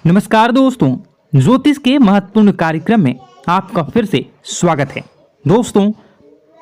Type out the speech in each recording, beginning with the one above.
नमस्कार दोस्तों, ज्योतिष के महत्वपूर्ण कार्यक्रम में आपका फिर से स्वागत है। दोस्तों,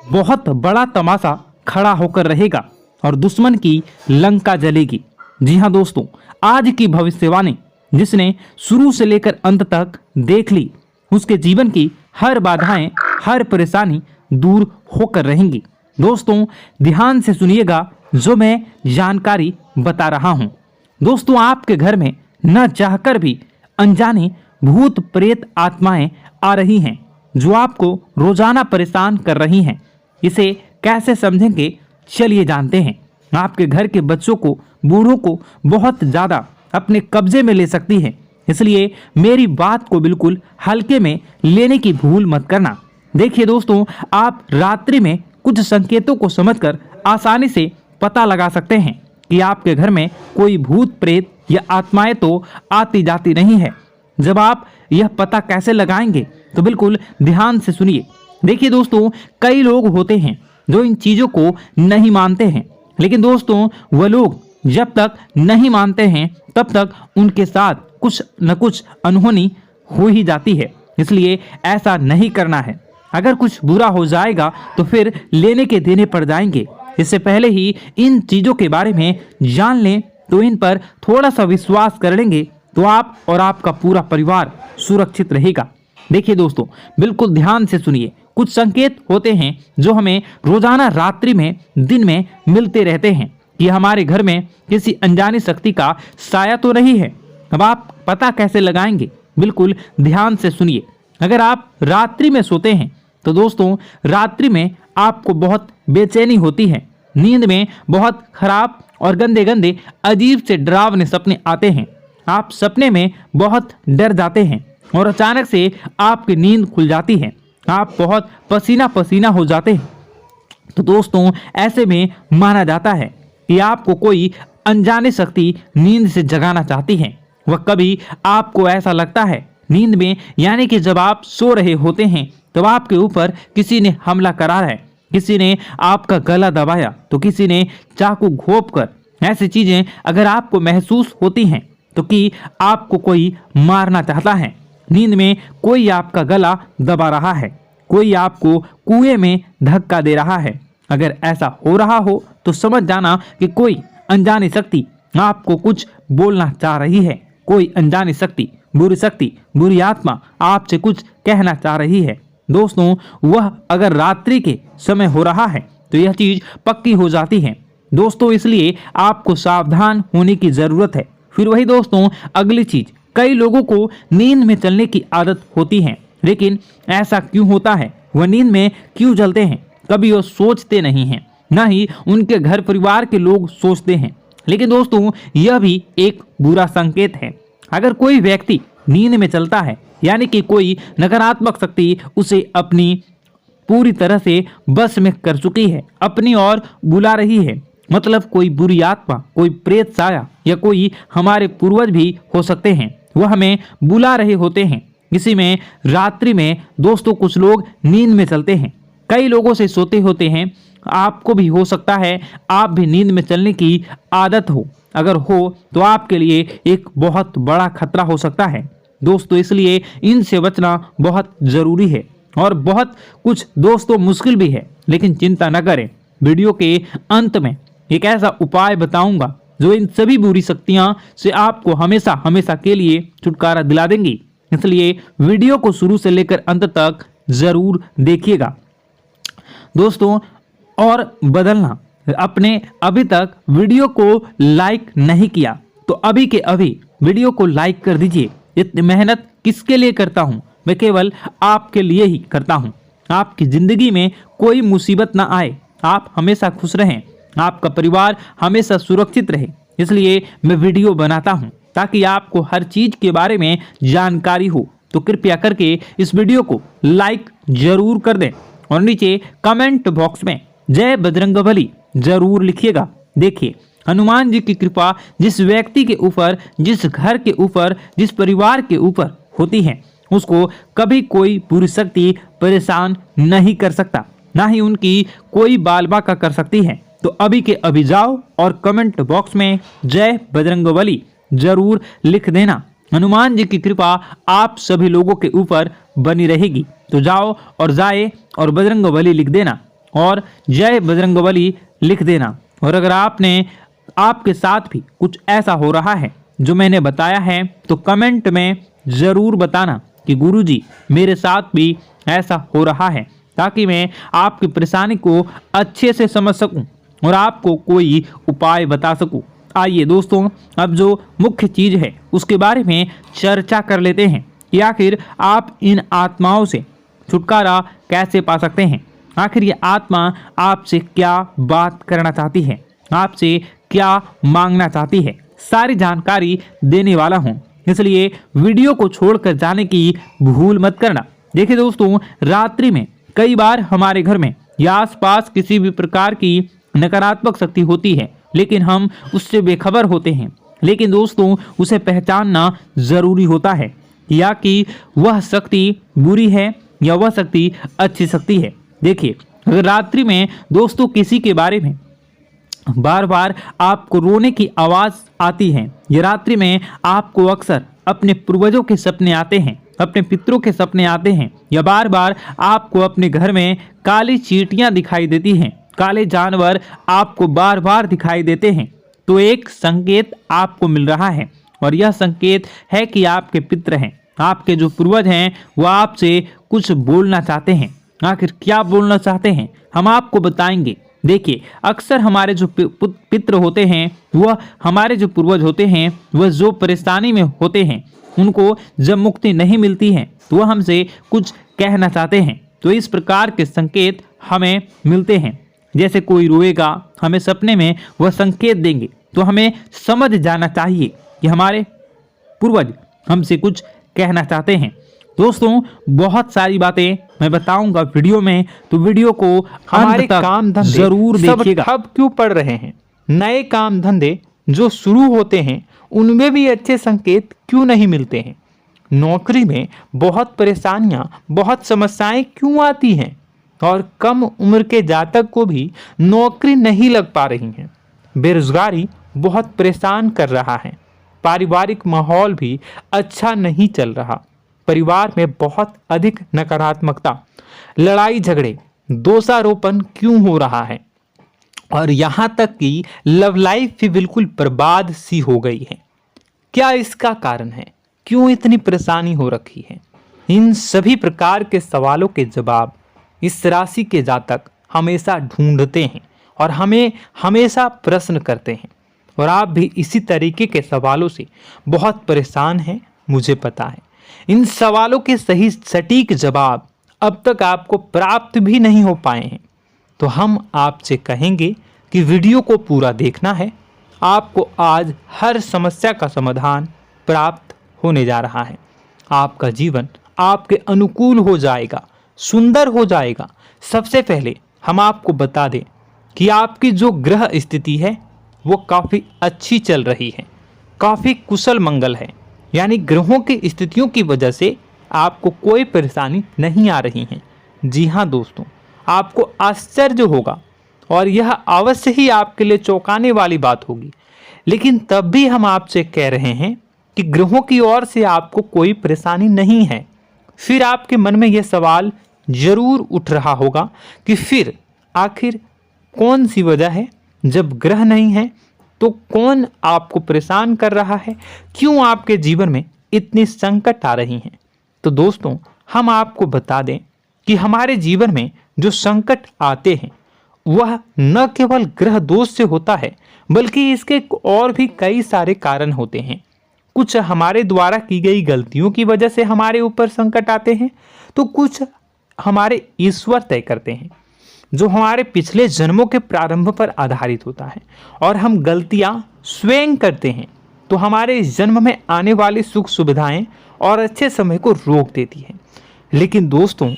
बहुत बड़ा तमाशा खड़ा होकर रहेगा और दुश्मन की लंका जलेगी। जी हाँ दोस्तों, आज की भविष्यवाणी जिसने शुरू से लेकर अंत तक देख ली, उसके जीवन की हर बाधाएं, हर परेशानी दूर होकर रहेंगी। दोस्तों, ध्यान से सुनिएगा जो मैं जानकारी बता रहा हूँ। दोस्तों, आपके घर में न चाहकर भी अनजाने भूत प्रेत आत्माएं आ रही हैं जो आपको रोजाना परेशान कर रही हैं। इसे कैसे समझेंगे, चलिए जानते हैं। आपके घर के बच्चों को, बूढ़ों को बहुत ज़्यादा अपने कब्जे में ले सकती है, इसलिए मेरी बात को बिल्कुल हल्के में लेने की भूल मत करना। देखिए दोस्तों, आप रात्रि में कुछ संकेतों को समझकर आसानी से पता लगा सकते हैं कि आपके घर में कोई भूत प्रेत या आत्माएं तो आती जाती नहीं है। जब आप यह पता कैसे लगाएंगे तो बिल्कुल ध्यान से सुनिए। देखिए दोस्तों, कई लोग होते हैं जो इन चीज़ों को नहीं मानते हैं, लेकिन दोस्तों वह लोग जब तक नहीं मानते हैं तब तक उनके साथ कुछ न कुछ अनहोनी हो ही जाती है। इसलिए ऐसा नहीं करना है। अगर कुछ बुरा हो जाएगा तो फिर लेने के देने पड़ जाएंगे। इससे पहले ही इन चीज़ों के बारे में जान लें तो इन पर थोड़ा सा विश्वास कर लेंगे तो आप और आपका पूरा परिवार सुरक्षित रहेगा। देखिए दोस्तों, बिल्कुल ध्यान से सुनिए। कुछ संकेत होते हैं जो हमें रोजाना रात्रि में, दिन में मिलते रहते हैं कि हमारे घर में किसी अनजानी शक्ति का साया तो नहीं है। अब आप पता कैसे लगाएंगे, बिल्कुल ध्यान से सुनिए। अगर आप रात्रि में सोते हैं तो दोस्तों रात्रि में आपको बहुत बेचैनी होती है। नींद में बहुत खराब और गंदे गंदे अजीब से डरावने सपने आते हैं। आप सपने में बहुत डर जाते हैं और अचानक से आपकी नींद खुल जाती है। आप बहुत पसीना पसीना हो जाते हैं। तो दोस्तों ऐसे में माना जाता है कि आपको कोई अनजाने शक्ति नींद से जगाना चाहती है। वह कभी आपको ऐसा लगता है नींद में, यानी कि जब आप सो रहे होते हैं तब आपके ऊपर किसी ने हमला करा है, किसी ने आपका गला दबाया तो किसी ने चाकू घोंपकर। ऐसी चीजें अगर आपको महसूस होती हैं तो कि आपको कोई मारना चाहता है, नींद में कोई आपका गला दबा रहा है, कोई आपको कुएं में धक्का दे रहा है, अगर ऐसा हो रहा हो तो समझ जाना कि कोई अनजानी शक्ति आपको कुछ बोलना चाह रही है। कोई अनजानी शक्ति, बुरी आत्मा आपसे कुछ कहना चाह रही है। दोस्तों, वह अगर रात्रि के समय हो रहा है तो यह चीज पक्की हो जाती है। दोस्तों, इसलिए आपको सावधान होने की जरूरत है। फिर वही दोस्तों, अगली चीज, कई लोगों को नींद में चलने की आदत होती है, लेकिन ऐसा क्यों होता है, वह नींद में क्यों चलते हैं, कभी वह सोचते नहीं हैं, न ही उनके घर परिवार के लोग सोचते हैं। लेकिन दोस्तों यह भी एक बुरा संकेत है। अगर कोई व्यक्ति नींद में चलता है, यानी कि कोई नकारात्मक शक्ति उसे अपनी पूरी तरह से बस में कर चुकी है, अपनी ओर बुला रही है। मतलब कोई बुरी आत्मा, कोई प्रेत साया या कोई हमारे पूर्वज भी हो सकते हैं, वह हमें बुला रहे होते हैं। इसी में रात्रि में दोस्तों कुछ लोग नींद में चलते हैं, कई लोगों से सोते होते हैं। आपको भी हो सकता है आप भी नींद में चलने की आदत हो। अगर हो तो आपके लिए एक बहुत बड़ा खतरा हो सकता है दोस्तों। इसलिए इनसे बचना बहुत ज़रूरी है और बहुत कुछ दोस्तों मुश्किल भी है, लेकिन चिंता न करें। वीडियो के अंत में एक ऐसा उपाय बताऊंगा जो इन सभी बुरी शक्तियां से आपको हमेशा हमेशा के लिए छुटकारा दिला देंगी। इसलिए वीडियो को शुरू से लेकर अंत तक जरूर देखिएगा दोस्तों। और बदलना, अपने अभी तक वीडियो को लाइक नहीं किया तो अभी के अभी वीडियो को लाइक कर दीजिए। इतनी मेहनत किसके लिए करता हूं, मैं केवल आपके लिए ही करता हूं। आपकी जिंदगी में कोई मुसीबत ना आए, आप हमेशा खुश रहें, आपका परिवार हमेशा सुरक्षित रहे। इसलिए मैं वीडियो बनाता हूं ताकि आपको हर चीज के बारे में जानकारी हो। तो कृपया करके इस वीडियो को लाइक जरूर कर दें और नीचे कमेंट बॉक्स में जय बजरंगबली जरूर लिखिएगा। देखिए, हनुमान जी की कृपा जिस व्यक्ति के ऊपर, जिस घर के ऊपर, जिस परिवार के ऊपर होती है, उसको कभी कोई बुरी शक्ति परेशान नहीं कर सकता, ना ही उनकी कोई बाल बाका कर सकती है। तो अभी के अभी जाओ और कमेंट बॉक्स में जय बजरंगबली जरूर लिख देना। हनुमान जी की कृपा आप सभी लोगों के ऊपर बनी रहेगी। तो जाओ और जाए और बजरंगबली लिख देना और जय बजरंगबली लिख देना। और अगर आपके साथ भी कुछ ऐसा हो रहा है जो मैंने बताया है तो कमेंट में ज़रूर बताना कि गुरुजी मेरे साथ भी ऐसा हो रहा है, ताकि मैं आपकी परेशानी को अच्छे से समझ सकूं और आपको कोई उपाय बता सकूं। आइए दोस्तों, अब जो मुख्य चीज़ है उसके बारे में चर्चा कर लेते हैं कि आखिर आप इन आत्माओं से छुटकारा कैसे पा सकते हैं। आखिर ये आत्मा आपसे क्या बात करना चाहती है, आपसे क्या मांगना चाहती है, सारी जानकारी देने वाला हूँ, इसलिए वीडियो को छोड़कर जाने की भूल मत करना। देखिए दोस्तों, रात्रि में कई बार हमारे घर में या आसपास किसी भी प्रकार की नकारात्मक शक्ति होती है, लेकिन हम उससे बेखबर होते हैं। लेकिन दोस्तों, उसे पहचानना जरूरी होता है या कि वह शक्ति बुरी है या वह शक्ति अच्छी शक्ति है। देखिए, अगर रात्रि में दोस्तों किसी के बारे में बार बार आपको रोने की आवाज़ आती है, या रात्रि में आपको अक्सर अपने पूर्वजों के सपने आते हैं, अपने पितरों के सपने आते हैं, या बार बार आपको अपने घर में काली चींटियां दिखाई देती हैं, काले जानवर आपको बार बार दिखाई देते हैं, तो एक संकेत आपको मिल रहा है। और यह संकेत है कि आपके पितर हैं, आपके जो पूर्वज हैं, वो आपसे कुछ बोलना चाहते हैं। आखिर क्या बोलना चाहते हैं हम आपको बताएंगे। देखिए, अक्सर हमारे जो पितृ होते हैं, वह हमारे जो पूर्वज होते हैं, वह जो परेशानी में होते हैं, उनको जब मुक्ति नहीं मिलती है तो वह हमसे कुछ कहना चाहते हैं। तो इस प्रकार के संकेत हमें मिलते हैं। जैसे कोई रोएगा, हमें सपने में वह संकेत देंगे, तो हमें समझ जाना चाहिए कि हमारे पूर्वज हमसे कुछ कहना चाहते हैं। दोस्तों, बहुत सारी बातें मैं बताऊंगा वीडियो में, तो वीडियो को हमारे काम धंधे जरूर देखिएगा। ठप क्यों पड़ रहे हैं? नए काम धंधे जो शुरू होते हैं उनमें भी अच्छे संकेत क्यों नहीं मिलते हैं? नौकरी में बहुत परेशानियां, बहुत समस्याएं क्यों आती हैं? और कम उम्र के जातक को भी नौकरी नहीं लग पा रही हैं। बेरोजगारी बहुत परेशान कर रहा है। पारिवारिक माहौल भी अच्छा नहीं चल रहा। परिवार में बहुत अधिक नकारात्मकता, लड़ाई झगड़े, दोषारोपण क्यों हो रहा है? और यहाँ तक कि लव लाइफ भी बिल्कुल बर्बाद सी हो गई है। क्या इसका कारण है? क्यों इतनी परेशानी हो रखी है? इन सभी प्रकार के सवालों के जवाब इस राशि के जातक हमेशा ढूंढते हैं और हमें हमेशा प्रश्न करते हैं। और आप भी इसी तरीके के सवालों से बहुत परेशान हैं, मुझे पता है। इन सवालों के सही सटीक जवाब अब तक आपको प्राप्त भी नहीं हो पाए हैं, तो हम आपसे कहेंगे कि वीडियो को पूरा देखना है। आपको आज हर समस्या का समाधान प्राप्त होने जा रहा है। आपका जीवन आपके अनुकूल हो जाएगा, सुंदर हो जाएगा। सबसे पहले हम आपको बता दें कि आपकी जो ग्रह स्थिति है वो काफ़ी अच्छी चल रही है, काफ़ी कुशल मंगल है। यानी ग्रहों की स्थितियों की वजह से आपको कोई परेशानी नहीं आ रही है। जी हाँ दोस्तों, आपको आश्चर्य होगा और यह अवश्य ही आपके लिए चौंकाने वाली बात होगी। लेकिन तब भी हम आपसे कह रहे हैं कि ग्रहों की ओर से आपको कोई परेशानी नहीं है। फिर आपके मन में यह सवाल जरूर उठ रहा होगा कि फिर आखिर कौन सी वजह है? जब ग्रह नहीं है तो कौन आपको परेशान कर रहा है? क्यों आपके जीवन में इतनी संकट आ रही हैं? तो दोस्तों, हम आपको बता दें कि हमारे जीवन में जो संकट आते हैं वह न केवल ग्रह दोष से होता है, बल्कि इसके और भी कई सारे कारण होते हैं। कुछ हमारे द्वारा की गई गलतियों की वजह से हमारे ऊपर संकट आते हैं, तो कुछ हमारे ईश्वर तय करते हैं, जो हमारे पिछले जन्मों के प्रारंभ पर आधारित होता है। और हम गलतियां स्वयं करते हैं तो हमारे इस जन्म में आने वाली सुख सुविधाएं और अच्छे समय को रोक देती है। लेकिन दोस्तों,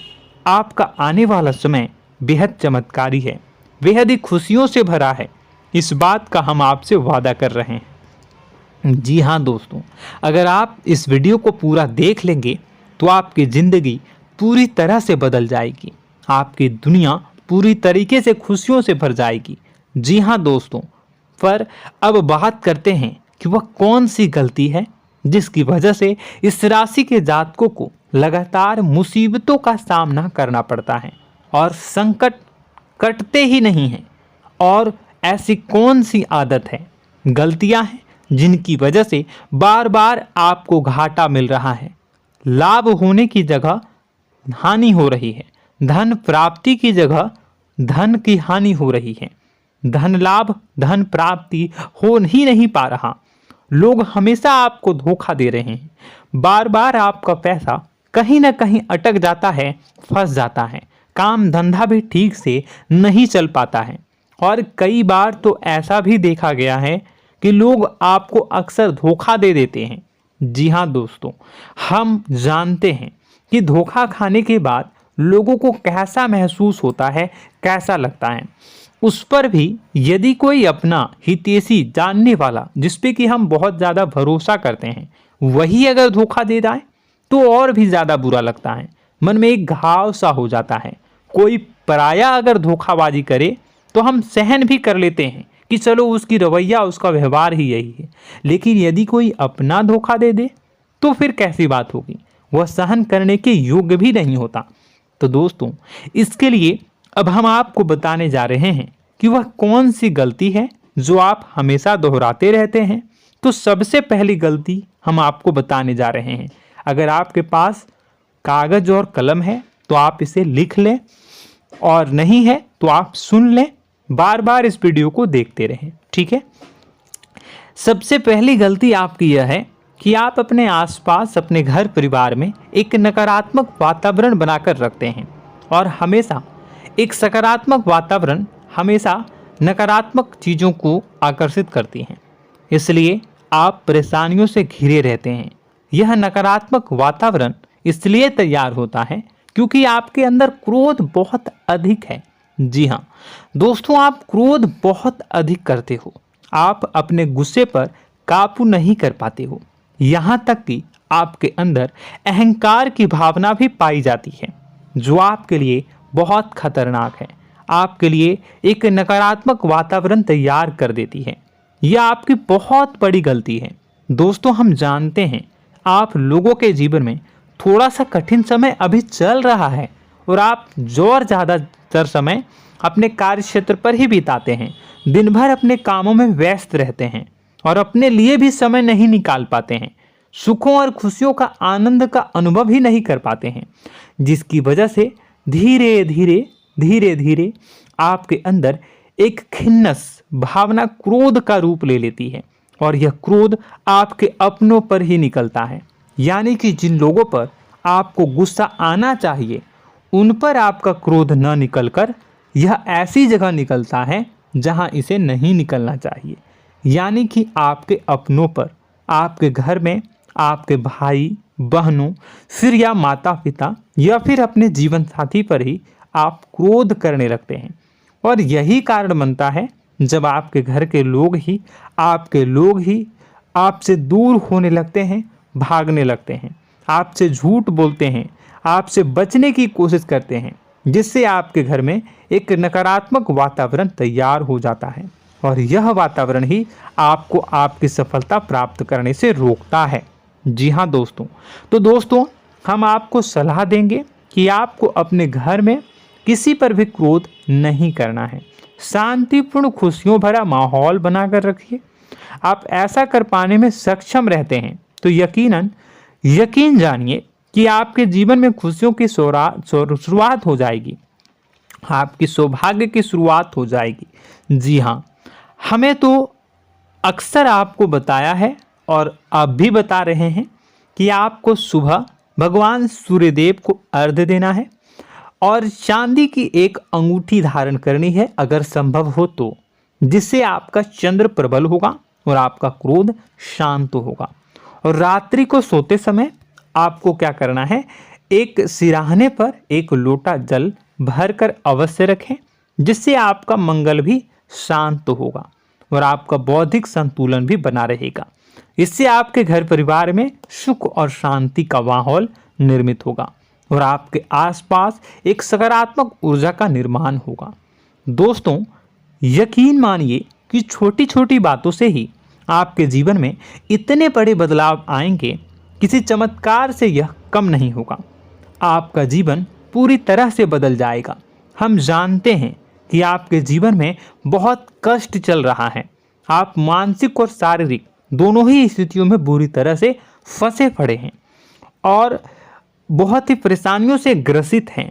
आपका आने वाला समय बेहद चमत्कारी है, बेहद ही खुशियों से भरा है। इस बात का हम आपसे वादा कर रहे हैं। जी हाँ दोस्तों, अगर आप इस वीडियो को पूरा देख लेंगे तो आपकी ज़िंदगी पूरी तरह से बदल जाएगी। आपकी दुनिया पूरी तरीके से खुशियों से भर जाएगी। जी हाँ दोस्तों, पर अब बात करते हैं कि वह कौन सी गलती है जिसकी वजह से इस राशि के जातकों को लगातार मुसीबतों का सामना करना पड़ता है और संकट कटते ही नहीं हैं। और ऐसी कौन सी आदत है, गलतियां हैं जिनकी वजह से बार बार आपको घाटा मिल रहा है, लाभ होने की जगह हानि हो रही है, धन प्राप्ति की जगह धन की हानि हो रही है, धन लाभ धन प्राप्ति हो ही नहीं पा रहा, लोग हमेशा आपको धोखा दे रहे हैं, बार बार आपका पैसा कहीं ना कहीं अटक जाता है, फंस जाता है, काम धंधा भी ठीक से नहीं चल पाता है। और कई बार तो ऐसा भी देखा गया है कि लोग आपको अक्सर धोखा दे देते हैं। जी हाँ दोस्तों, हम जानते हैं कि धोखा खाने के बाद लोगों को कैसा महसूस होता है, कैसा लगता है। उस पर भी यदि कोई अपना हितैषी जानने वाला, जिस पे कि हम बहुत ज़्यादा भरोसा करते हैं, वही अगर धोखा दे जाए तो और भी ज़्यादा बुरा लगता है, मन में एक घाव सा हो जाता है। कोई पराया अगर धोखाबाजी करे तो हम सहन भी कर लेते हैं कि चलो उसकी रवैया, उसका व्यवहार ही यही है। लेकिन यदि कोई अपना धोखा दे दे तो फिर कैसी बात होगी, वह सहन करने के योग्य भी नहीं होता। तो दोस्तों, इसके लिए अब हम आपको बताने जा रहे हैं कि वह कौन सी गलती है जो आप हमेशा दोहराते रहते हैं। तो सबसे पहली गलती हम आपको बताने जा रहे हैं। अगर आपके पास कागज और कलम है तो आप इसे लिख लें, और नहीं है तो आप सुन लें, बार बार इस वीडियो को देखते रहें, ठीक है। सबसे पहली गलती आपकी यह है कि आप अपने आसपास, अपने घर परिवार में एक नकारात्मक वातावरण बनाकर रखते हैं, और हमेशा एक सकारात्मक वातावरण हमेशा नकारात्मक चीज़ों को आकर्षित करती हैं। इसलिए आप परेशानियों से घिरे रहते हैं। यह नकारात्मक वातावरण इसलिए तैयार होता है क्योंकि आपके अंदर क्रोध बहुत अधिक है। जी हाँ दोस्तों, आप क्रोध बहुत अधिक करते हो। आप अपने गुस्से पर काबू नहीं कर पाते हो। यहाँ तक कि आपके अंदर अहंकार की भावना भी पाई जाती है, जो आपके लिए बहुत खतरनाक है, आपके लिए एक नकारात्मक वातावरण तैयार कर देती है। यह आपकी बहुत बड़ी गलती है। दोस्तों, हम जानते हैं आप लोगों के जीवन में थोड़ा सा कठिन समय अभी चल रहा है और आप जोर ज़्यादातर समय अपने कार्य क्षेत्र पर ही बिताते हैं, दिन भर अपने कामों में व्यस्त रहते हैं और अपने लिए भी समय नहीं निकाल पाते हैं, सुखों और खुशियों का आनंद का अनुभव ही नहीं कर पाते हैं, जिसकी वजह से धीरे धीरे आपके अंदर एक खिन्नस भावना क्रोध का रूप ले लेती है। और यह क्रोध आपके अपनों पर ही निकलता है, यानी कि जिन लोगों पर आपको गुस्सा आना चाहिए उन पर आपका क्रोध न निकलकर यह ऐसी जगह निकलता है जहां इसे नहीं निकलना चाहिए, यानी कि आपके अपनों पर, आपके घर में, आपके भाई बहनों, फिर या माता पिता या फिर अपने जीवन साथी पर ही आप क्रोध करने लगते हैं। और यही कारण बनता है जब आपके घर के लोग ही आपसे दूर होने लगते हैं, भागने लगते हैं, आपसे झूठ बोलते हैं, आपसे बचने की कोशिश करते हैं, जिससे आपके घर में एक नकारात्मक वातावरण तैयार हो जाता है। और यह वातावरण ही आपको आपकी सफलता प्राप्त करने से रोकता है। जी हाँ दोस्तों, तो दोस्तों हम आपको सलाह देंगे कि आपको अपने घर में किसी पर भी क्रोध नहीं करना है। शांतिपूर्ण खुशियों भरा माहौल बनाकर रखिए। आप ऐसा कर पाने में सक्षम रहते हैं तो यकीन जानिए कि आपके जीवन में खुशियों की शुरुआत हो जाएगी, आपकी सौभाग्य की शुरुआत हो जाएगी। जी हाँ, हमें तो अक्सर आपको बताया है और आप भी बता रहे हैं कि आपको सुबह भगवान सूर्यदेव को अर्घ्य देना है और चांदी की एक अंगूठी धारण करनी है अगर संभव हो तो, जिससे आपका चंद्र प्रबल होगा और आपका क्रोध शांत होगा। और रात्रि को सोते समय आपको क्या करना है, एक सिराहने पर एक लोटा जल भरकर अवश्य रखें, जिससे आपका मंगल भी शांत होगा और आपका बौद्धिक संतुलन भी बना रहेगा। इससे आपके घर परिवार में सुख और शांति का माहौल निर्मित होगा और आपके आसपास एक सकारात्मक ऊर्जा का निर्माण होगा। दोस्तों, यकीन मानिए कि छोटी छोटी बातों से ही आपके जीवन में इतने बड़े बदलाव आएंगे, किसी चमत्कार से यह कम नहीं होगा। आपका जीवन पूरी तरह से बदल जाएगा। हम जानते हैं कि आपके जीवन में बहुत कष्ट चल रहा है। आप मानसिक और शारीरिक दोनों ही स्थितियों में बुरी तरह से फंसे पड़े हैं और बहुत ही परेशानियों से ग्रसित हैं।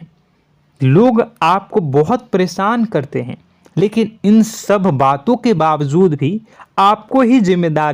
लोग आपको बहुत परेशान करते हैं, लेकिन इन सब बातों के बावजूद भी आपको ही जिम्मेदारी